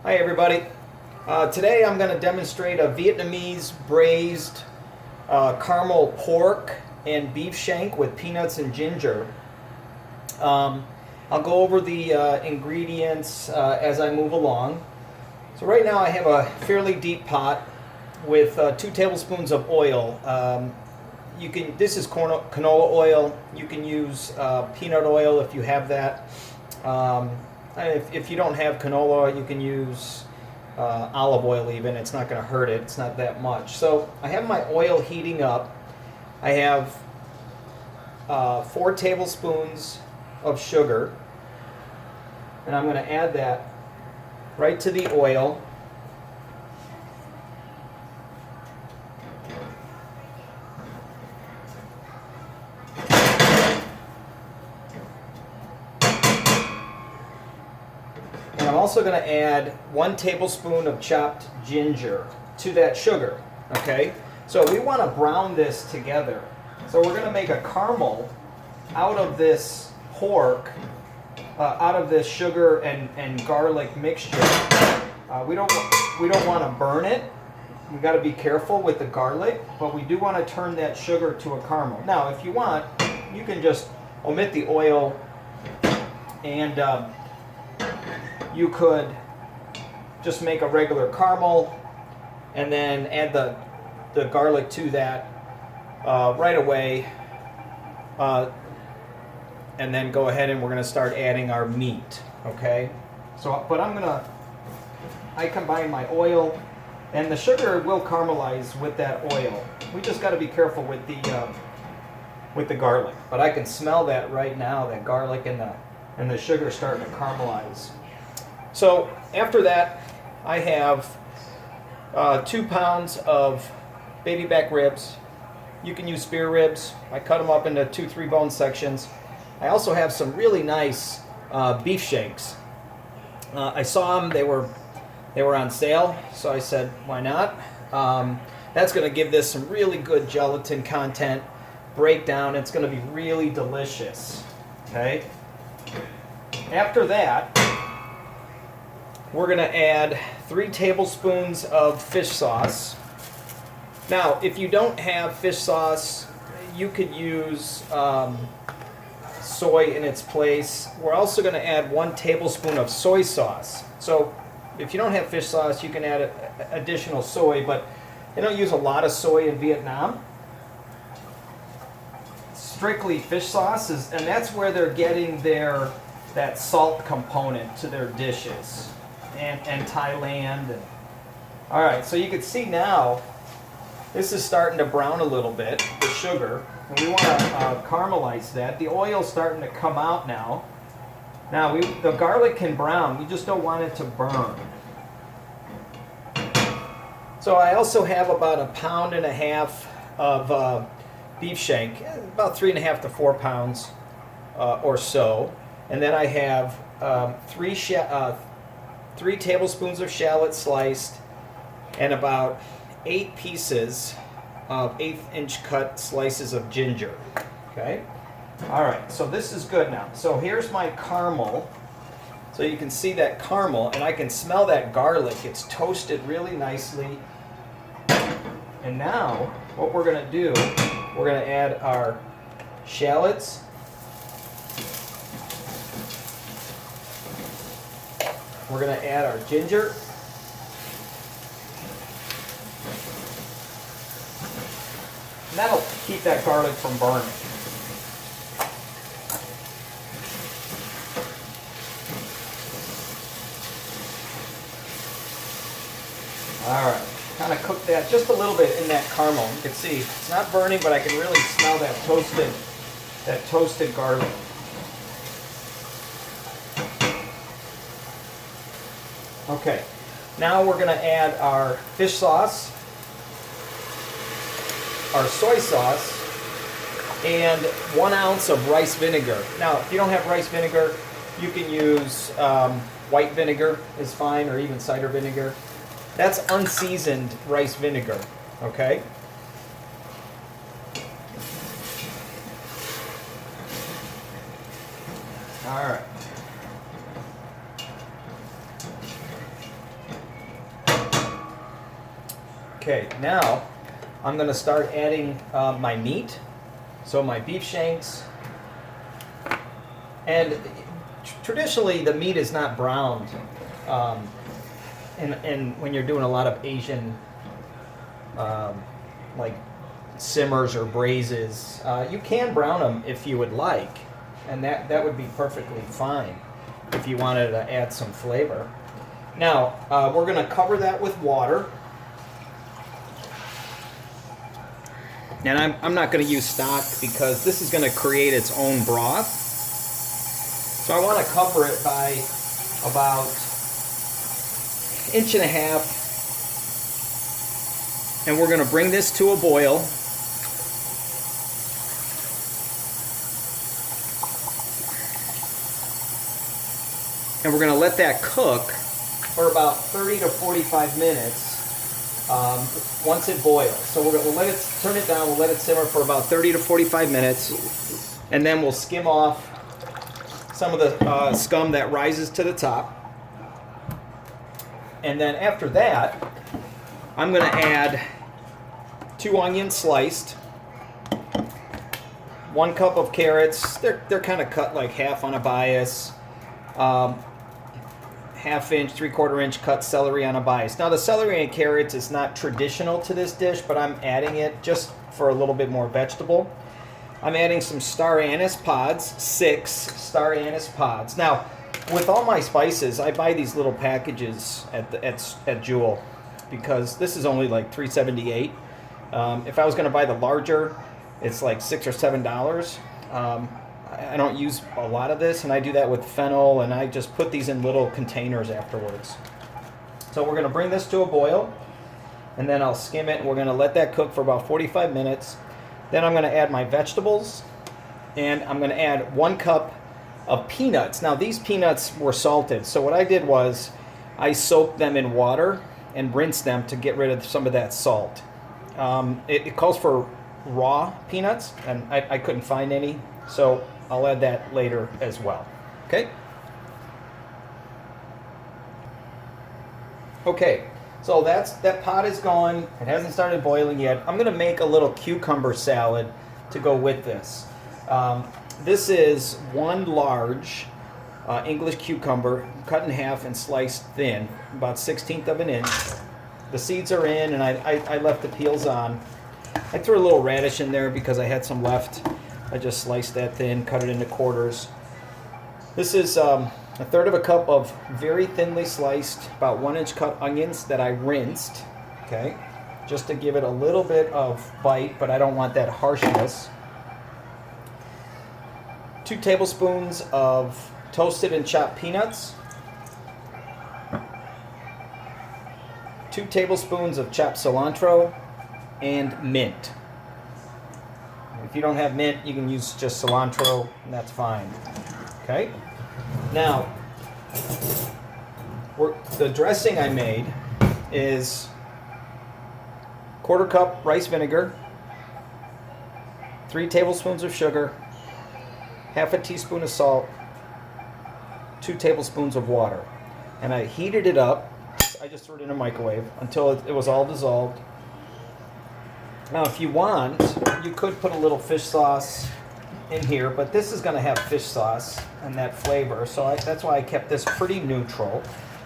Hi everybody. Today I'm going to demonstrate a Vietnamese braised caramel pork and beef shank with peanuts and ginger. I'll go over the ingredients as I move along. So right now I have a fairly deep pot with 2 tablespoons of oil. This is canola oil. You can use peanut oil if you have that. If you don't have canola, you can use olive oil even. It's not going to hurt it. It's not that much. So I have my oil heating up. I have 4 tablespoons of sugar. And I'm going to add that right to the oil. And I'm also going to add 1 tablespoon of chopped ginger to that sugar. Okay? So we want to brown this together. So we're going to make a caramel out of this pork, out of this sugar and garlic mixture. We don't want to burn it. We've got to be careful with the garlic, but we do want to turn that sugar to a caramel. Now, if you want, you can just omit the oil and you could just make a regular caramel and then add the garlic to that right away, and then go ahead and we're going to start adding our meat. Okay, so but I combine my oil, and the sugar will caramelize with that oil. We just got to be careful with the garlic, but I can smell that right now, that garlic and the sugar starting to caramelize. So after that, I have 2 pounds of baby back ribs. You can use spare ribs. I cut them up into 2-3 bone sections. I also have some really nice beef shanks. I saw them; they were on sale, so I said, why not? That's going to give this some really good gelatin content breakdown. It's going to be really delicious. Okay. After that, we're going to add 3 tablespoons of fish sauce. Now, if you don't have fish sauce, you could use soy in its place. We're also going to add 1 tablespoon of soy sauce. So if you don't have fish sauce, you can add additional soy, but they don't use a lot of soy in Vietnam. Strictly fish sauce, and that's where they're getting that salt component to their dishes. And Thailand. All right, so you can see now this is starting to brown a little bit, the sugar, and we want to caramelize that. The oil's starting to come out now. Now the garlic can brown, we just don't want it to burn. So I also have about 1.5 pounds of beef shank, about 3.5 to 4 pounds or so, and then I have 3 tablespoons of shallot sliced, and about 8 pieces of 1/8-inch cut slices of ginger. Okay? Alright, so this is good now. So here's my caramel. So you can see that caramel, and I can smell that garlic. It's toasted really nicely. And now, what we're going to do, we're going to add our shallots. We're going to add our ginger. And that'll keep that garlic from burning. Alright, kind of cook that just a little bit in that caramel. You can see it's not burning, but I can really smell that toasted garlic. Okay, now we're going to add our fish sauce, our soy sauce, and 1 ounce of rice vinegar. Now, if you don't have rice vinegar, you can use white vinegar is fine, or even cider vinegar. That's unseasoned rice vinegar, okay? All right. Okay, now I'm going to start adding my meat. So my beef shanks. And traditionally the meat is not browned. And when you're doing a lot of Asian like simmers or braises, you can brown them if you would like. And that would be perfectly fine if you wanted to add some flavor. Now, we're going to cover that with water. And I'm not going to use stock because this is going to create its own broth. So I want to cover it by about 1.5 inches. And we're going to bring this to a boil. And we're going to let that cook for about 30 to 45 minutes once it boils. So we'll let it, turn it down, we'll let it simmer for about 30 to 45 minutes, and then we'll skim off some of the scum that rises to the top. And then after that, I'm going to add 2 onions sliced, 1 cup of carrots. They're kind of cut like half on a bias. 1/2 inch, 3/4 inch cut celery on a bias. Now the celery and carrots is not traditional to this dish, but I'm adding it just for a little bit more vegetable. I'm adding some star anise pods, 6 star anise pods. Now, with all my spices, I buy these little packages at Jewel because this is only like $3.78. If I was going to buy the larger, it's like $6 or $7. I don't use a lot of this, and I do that with fennel, and I just put these in little containers afterwards. So we're going to bring this to a boil, and then I'll skim it, and we're going to let that cook for about 45 minutes. Then I'm going to add my vegetables, and I'm going to add 1 cup of peanuts. Now these peanuts were salted, so what I did was I soaked them in water and rinsed them to get rid of some of that salt. It calls for raw peanuts, and I couldn't find any, so I'll add that later as well. Okay? Okay, so that pot is going. It hasn't started boiling yet. I'm going to make a little cucumber salad to go with this. This is 1 large English cucumber, cut in half and sliced thin, about 1/16 of an inch. The seeds are in, and I left the peels on. I threw a little radish in there because I had some left. I just sliced that thin, cut it into quarters. This is 1/3 cup of very thinly sliced, about 1 inch cut onions that I rinsed, okay, just to give it a little bit of bite, but I don't want that harshness. 2 tablespoons of toasted and chopped peanuts. 2 tablespoons of chopped cilantro and mint. If you don't have mint, you can use just cilantro, and that's fine. Okay? Now, the dressing I made is 1/4 cup rice vinegar, 3 tablespoons of sugar, 1/2 teaspoon of salt, 2 tablespoons of water. And I heated it up. I just threw it in a microwave until it was all dissolved. Now, if you want, you could put a little fish sauce in here, but this is going to have fish sauce and that flavor, so that's why I kept this pretty neutral.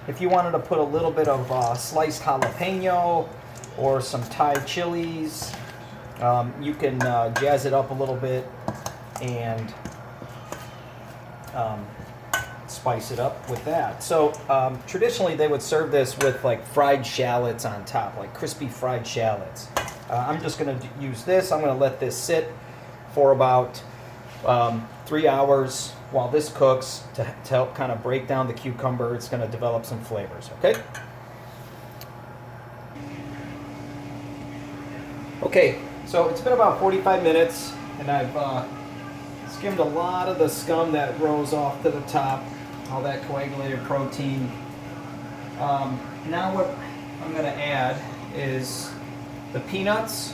If you wanted to put a little bit of sliced jalapeno or some Thai chilies, you can jazz it up a little bit and spice it up with that. So traditionally they would serve this with like fried shallots on top, like crispy fried shallots. I'm just going to use this. I'm going to let this sit for about 3 hours while this cooks to help kind of break down the cucumber. It's going to develop some flavors, okay? Okay, so it's been about 45 minutes, and I've skimmed a lot of the scum that rose off to the top, all that coagulated protein. Now what I'm going to add is the peanuts,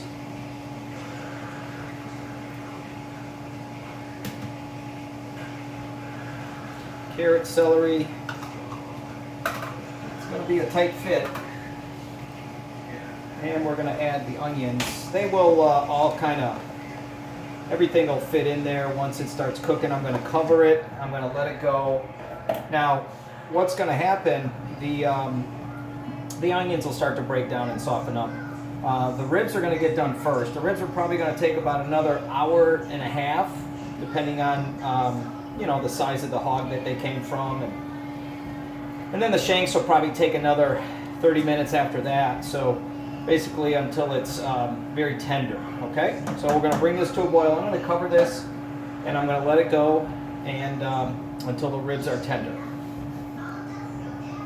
carrot, celery. It's going to be a tight fit. And we're going to add the onions. They will all kind of, everything will fit in there once it starts cooking. I'm going to cover it. I'm going to let it go. Now, what's going to happen, the onions will start to break down and soften up. The ribs are going to get done first. The ribs are probably going to take about another hour and a half, depending on you know, the size of the hog that they came from. And then the shanks will probably take another 30 minutes after that. So basically until it's very tender, okay? So we're going to bring this to a boil. I'm going to cover this and I'm going to let it go and until the ribs are tender.